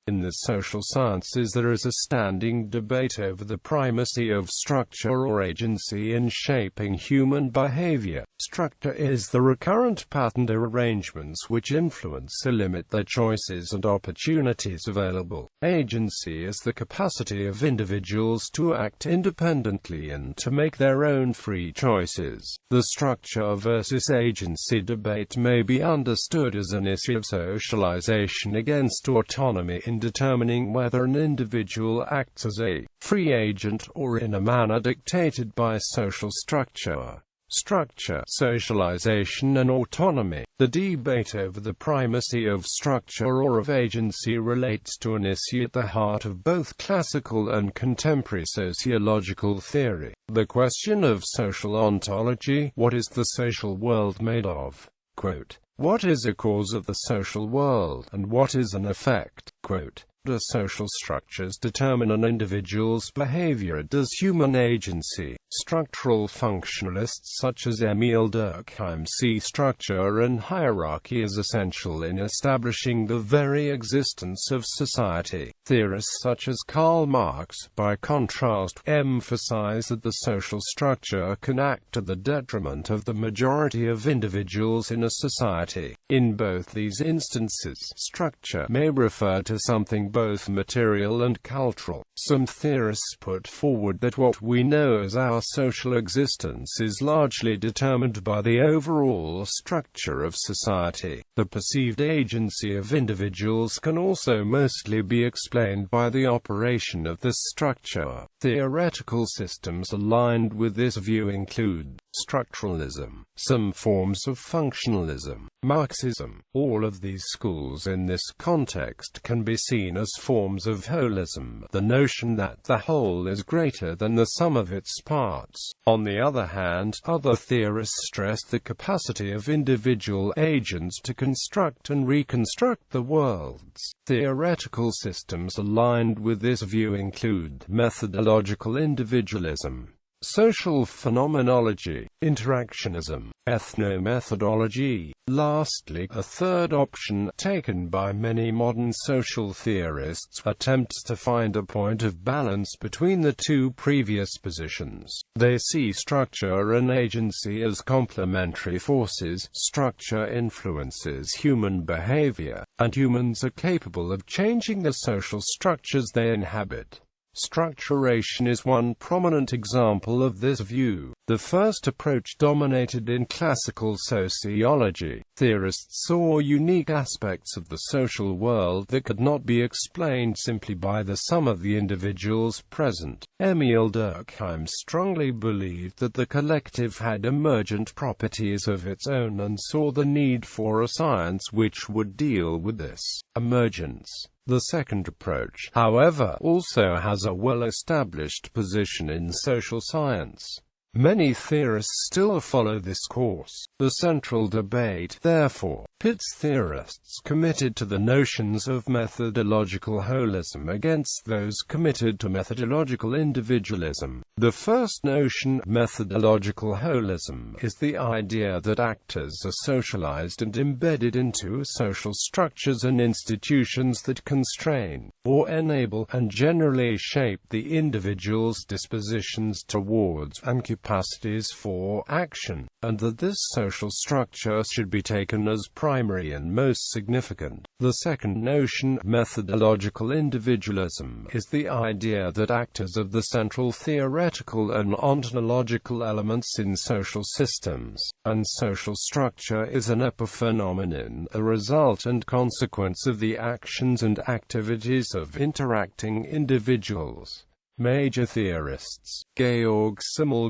In the social sciences there is a standing debate over the primacy of structure or agency in shaping human behavior. Structure is the recurrent patterned arrangements which influence or limit the choices and opportunities available. Agency is the capacity of individuals to act independently and to make their own free choices. The structure versus agency debate may be understood as an issue of socialization against autonomy in determining whether an individual acts as a free agent or in a manner dictated by social structure. Structure, socialization and autonomy. The debate over the primacy of structure or of agency relates to an issue at the heart of both classical and contemporary sociological theory. The question of social ontology. What is the social world made of? Quote, what is a cause of the social world, and what is an effect? Quote, do social structures determine an individual's behavior? Does human agency? Structural functionalists such as Emile Durkheim see structure and hierarchy as essential in establishing the very existence of society. Theorists such as Karl Marx, by contrast, emphasize that the social structure can act to the detriment of the majority of individuals in a society. In both these instances, structure may refer to something both material and cultural. Some theorists put forward that what we know as our social existence is largely determined by the overall structure of society. The perceived agency of individuals can also mostly be explained by the operation of this structure. Theoretical systems aligned with this view include structuralism, some forms of functionalism, Marxism. All of these schools in this context can be seen as forms of holism, the notion that the whole is greater than the sum of its parts. On the other hand, other theorists stress the capacity of individual agents to construct and reconstruct the worlds. Theoretical systems aligned with this view include methodological individualism, social phenomenology, interactionism, ethnomethodology. Lastly, a third option, taken by many modern social theorists, attempts to find a point of balance between the two previous positions. They see structure and agency as complementary forces. Structure influences human behavior, and humans are capable of changing the social structures they inhabit. Structuration is one prominent example of this view. The first approach dominated in classical sociology. Theorists saw unique aspects of the social world that could not be explained simply by the sum of the individuals present. Emile Durkheim strongly believed that the collective had emergent properties of its own and saw the need for a science which would deal with this emergence. The second approach, however, also has a well-established position in social science. Many theorists still follow this course. The central debate, therefore, pits theorists committed to the notions of methodological holism against those committed to methodological individualism. The first notion, methodological holism, is the idea that actors are socialized and embedded into social structures and institutions that constrain, or enable, and generally shape the individual's dispositions towards and capacities for action, and that this social structure should be taken as primary and most significant. The second notion, methodological individualism, is the idea that actors are the central theoretical and ontological elements in social systems, and social structure is an epiphenomenon, a result and consequence of the actions and activities of interacting individuals. Major theorists. Georg Simmel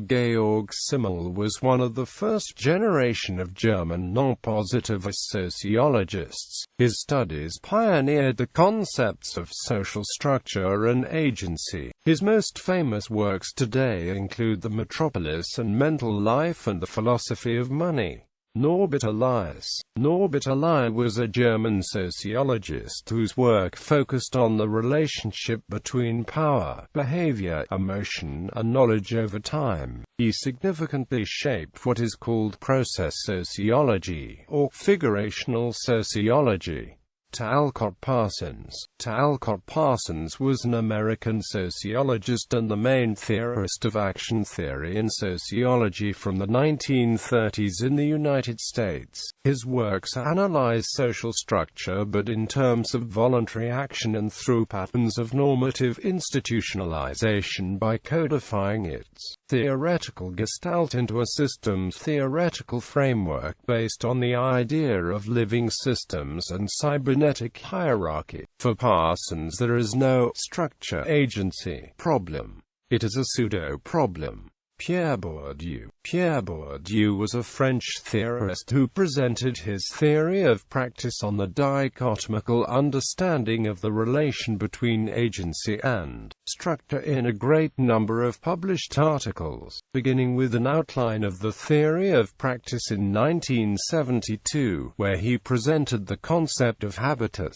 was one of the first generation of German non-positivist sociologists. His studies pioneered the concepts of social structure and agency. His most famous works today include The Metropolis and Mental Life and the Philosophy of Money. Norbert Elias was a German sociologist whose work focused on the relationship between power, behavior, emotion, and knowledge over time. He significantly shaped what is called process sociology, or figurational sociology. Talcott Parsons. Talcott Parsons was an American sociologist and the main theorist of action theory in sociology from the 1930s in the United States. His works analyze social structure but in terms of voluntary action and through patterns of normative institutionalization by codifying its theoretical gestalt into a systems theoretical framework based on the idea of living systems and cybernetic hierarchy. For Parsons, there is no structure-agency problem. It is a pseudo-problem. Pierre Bourdieu. Pierre Bourdieu was a French theorist who presented his theory of practice on the dichotomical understanding of the relation between agency and structure in a great number of published articles, beginning with an outline of the theory of practice in 1972, where he presented the concept of habitus.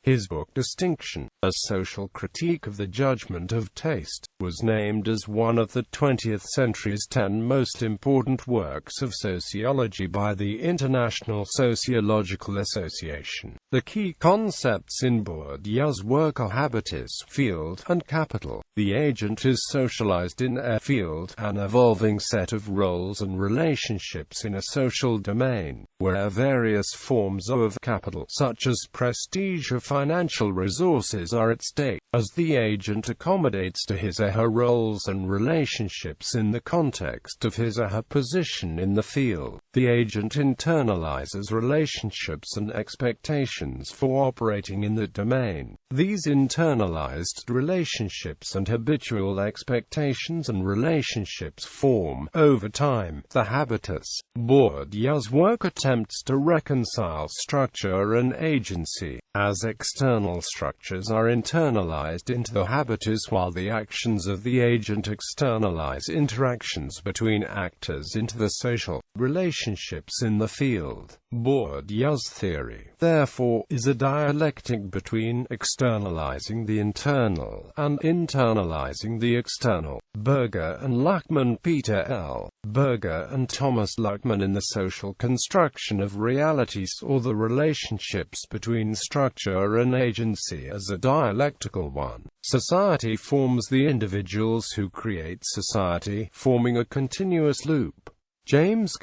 His book Distinction, A Social Critique of the Judgment of Taste, was named as one of the 20th century's 10 most important works of sociology by the International Sociological Association. The key concepts in Bourdieu's work are habitus, field, and capital. The agent is socialized in a field, an evolving set of roles and relationships in a social domain, where various forms of capital, such as prestige or financial resources, are at stake. As the agent accommodates to his or her roles and relationships in the context of his or her position in the field, the agent internalizes relationships and expectations for operating in the domain. These internalized relationships and habitual expectations and relationships form, over time, the habitus. Bourdieu's work attempts to reconcile structure and agency, as external structures are internalized into the habitus while the actions of the agent externalize interactions between actors into the social relationships in the field. Bourdieu's theory, therefore, is a dialectic between externalizing the internal and internalizing the external. Berger and Luckman. Peter L. Berger and Thomas Luckman in The Social Construction of Reality saw the relationships between structure and agency as a dialectical one. Society forms the individuals who create society, forming a continuous loop. James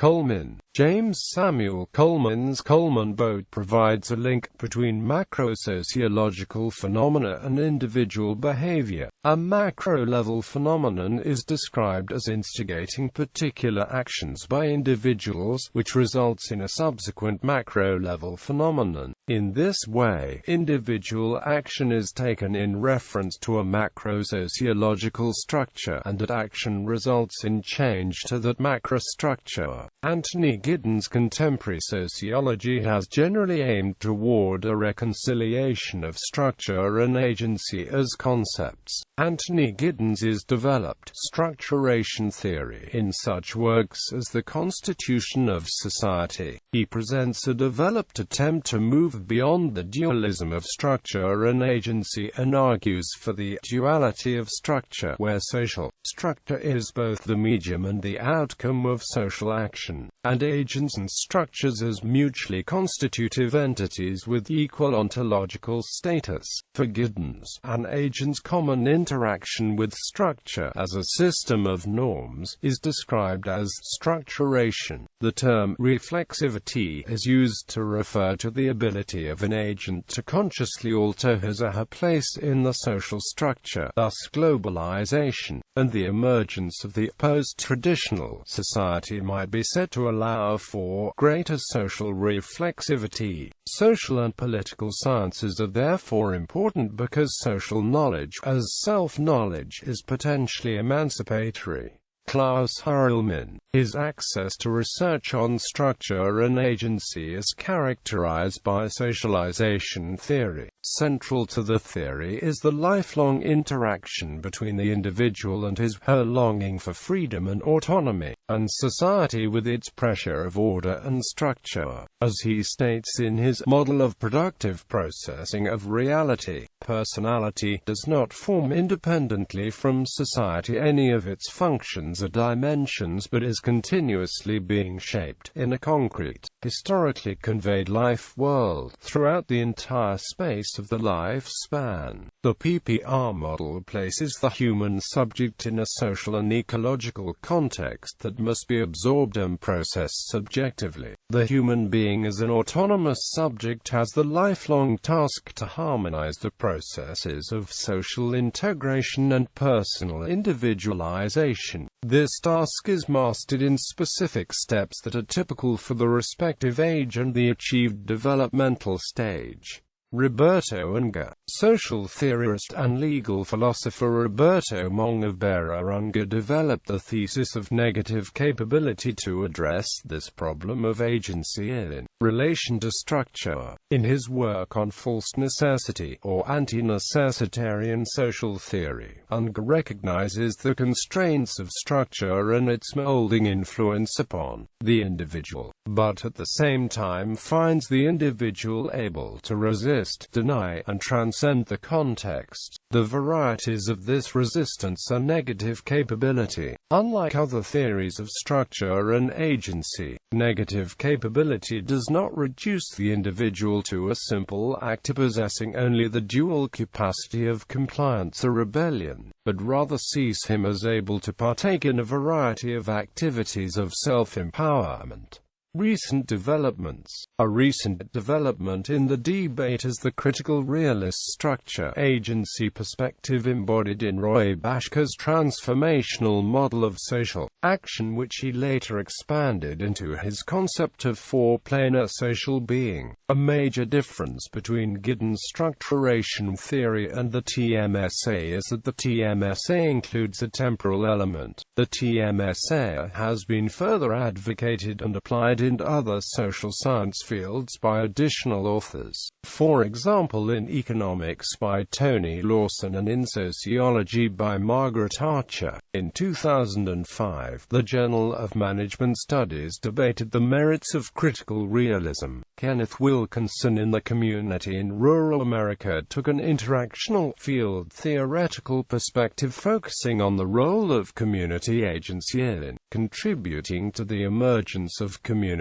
Samuel Coleman's Coleman boat provides a link between macro-sociological phenomena and individual behavior. A macro-level phenomenon is described as instigating particular actions by individuals, which results in a subsequent macro-level phenomenon. In this way, individual action is taken in reference to a macro-sociological structure, and that action results in change to that macrostructure. Anthony Giddens' contemporary sociology has generally aimed toward a reconciliation of structure and agency as concepts. Anthony Giddens has developed structuration theory in such works as The Constitution of Society. He presents a developed attempt to move beyond the dualism of structure and agency and argues for the duality of structure, where social structure is both the medium and the outcome of social action, and agents and structures as mutually constitutive entities with equal ontological status. For Giddens, an agent's common interaction with structure as a system of norms is described as structuration. The term reflexivity is used to refer to the ability of an agent to consciously alter his or her place in the social structure, thus globalization, and the emergence of the post-traditional society might be said to allow for greater social reflexivity. Social and political sciences are therefore important because social knowledge, as self-knowledge, is potentially emancipatory. Klaus Heilmann. His access to research on structure and agency is characterized by socialization theory. Central to the theory is the lifelong interaction between the individual and his/her longing for freedom and autonomy. and society with its pressure of order and structure. As he states in his model of productive processing of reality, personality does not form independently from society. Any of its functions or dimensions, but is continuously being shaped in a concrete, historically conveyed life world throughout the entire space of the lifespan. The Ppr model places the human subject in a social and ecological context that must be absorbed and processed subjectively. The human being as an autonomous subject has the lifelong task to harmonize the processes of social integration and personal individualization. This task is mastered in specific steps that are typical for the respective age and the achieved developmental stage. Roberto Unger, social theorist and legal philosopher Roberto Unger developed the thesis of negative capability to address this problem of agency in relation to structure. In his work on false necessity, or anti-necessitarian social theory, Unger recognizes the constraints of structure and its molding influence upon the individual, but at the same time finds the individual able to resist, deny, and transcend the context. The varieties of this resistance are negative capability. Unlike other theories of structure and agency, negative capability does not reduce the individual to a simple actor possessing only the dual capacity of compliance or rebellion, but rather sees him as able to partake in a variety of activities of self-empowerment. Recent developments. A recent development in the debate is the critical realist structure-agency perspective embodied in Roy Bhaska's transformational model of social action, which he later expanded into his concept of four-planar social being. A major difference between Giddens' structuration theory and the TMSA is that the TMSA includes a temporal element. The TMSA has been further advocated and applied in other social science fields by additional authors, for example in economics by Tony Lawson and in sociology by Margaret Archer. In 2005, the Journal of Management Studies debated the merits of critical realism. Kenneth Wilkinson in the Community in Rural America took an interactional field theoretical perspective focusing on the role of community agency in contributing to the emergence of community.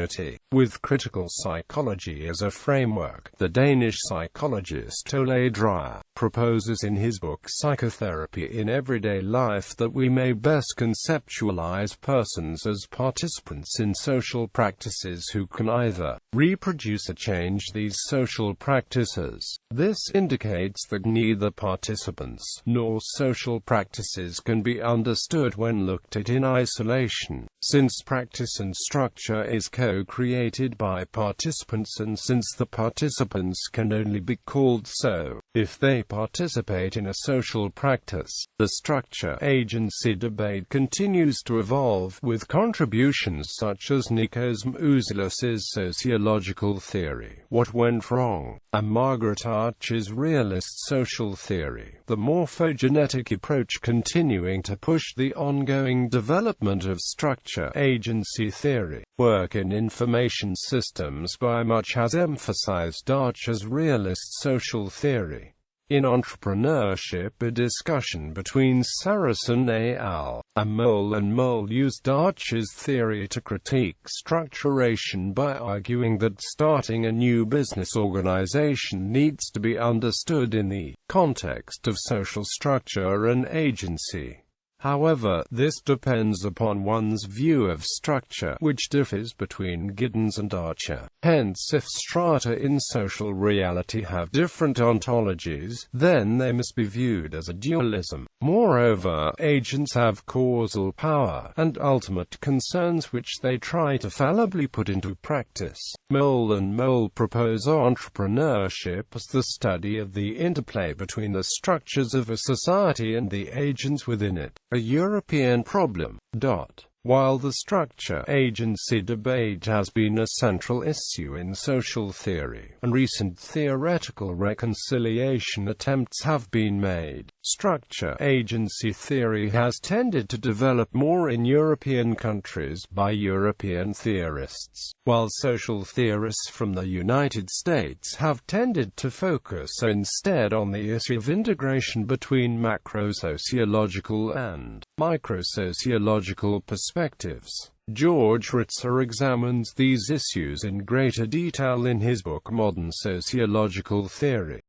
With critical psychology as a framework, the Danish psychologist Ole Dreyer proposes in his book Psychotherapy in Everyday Life that we may best conceptualize persons as participants in social practices who can either reproduce or change these social practices. This indicates that neither participants nor social practices can be understood when looked at in isolation, since practice and structure is co-created by participants and since the participants can only be called so if they participate in a social practice. The structure-agency debate continues to evolve, with contributions such as Nikos Mouzoulis's sociological theory, What Went Wrong, and Margaret Archer's realist social theory, the morphogenetic approach, continuing to push the ongoing development of structure-agency theory. Work in information systems by Much has emphasized Archer's realist social theory. In Entrepreneurship, a discussion between Saracen et al. And Mole used Archer's theory to critique structuration by arguing that starting a new business organization needs to be understood in the context of social structure and agency. However, this depends upon one's view of structure, which differs between Giddens and Archer. Hence, if strata in social reality have different ontologies, then they must be viewed as a dualism. Moreover, agents have causal power, and ultimate concerns which they try to fallibly put into practice. Mole propose entrepreneurship as the study of the interplay between the structures of a society and the agents within it. A European problem. While the structure-agency debate has been a central issue in social theory, and recent theoretical reconciliation attempts have been made, Structure agency theory has tended to develop more in European countries by European theorists, while social theorists from the United States have tended to focus instead on the issue of integration between macro-sociological and micro-sociological perspectives. Georg examines these issues in greater detail in his book Modern Sociological Theory.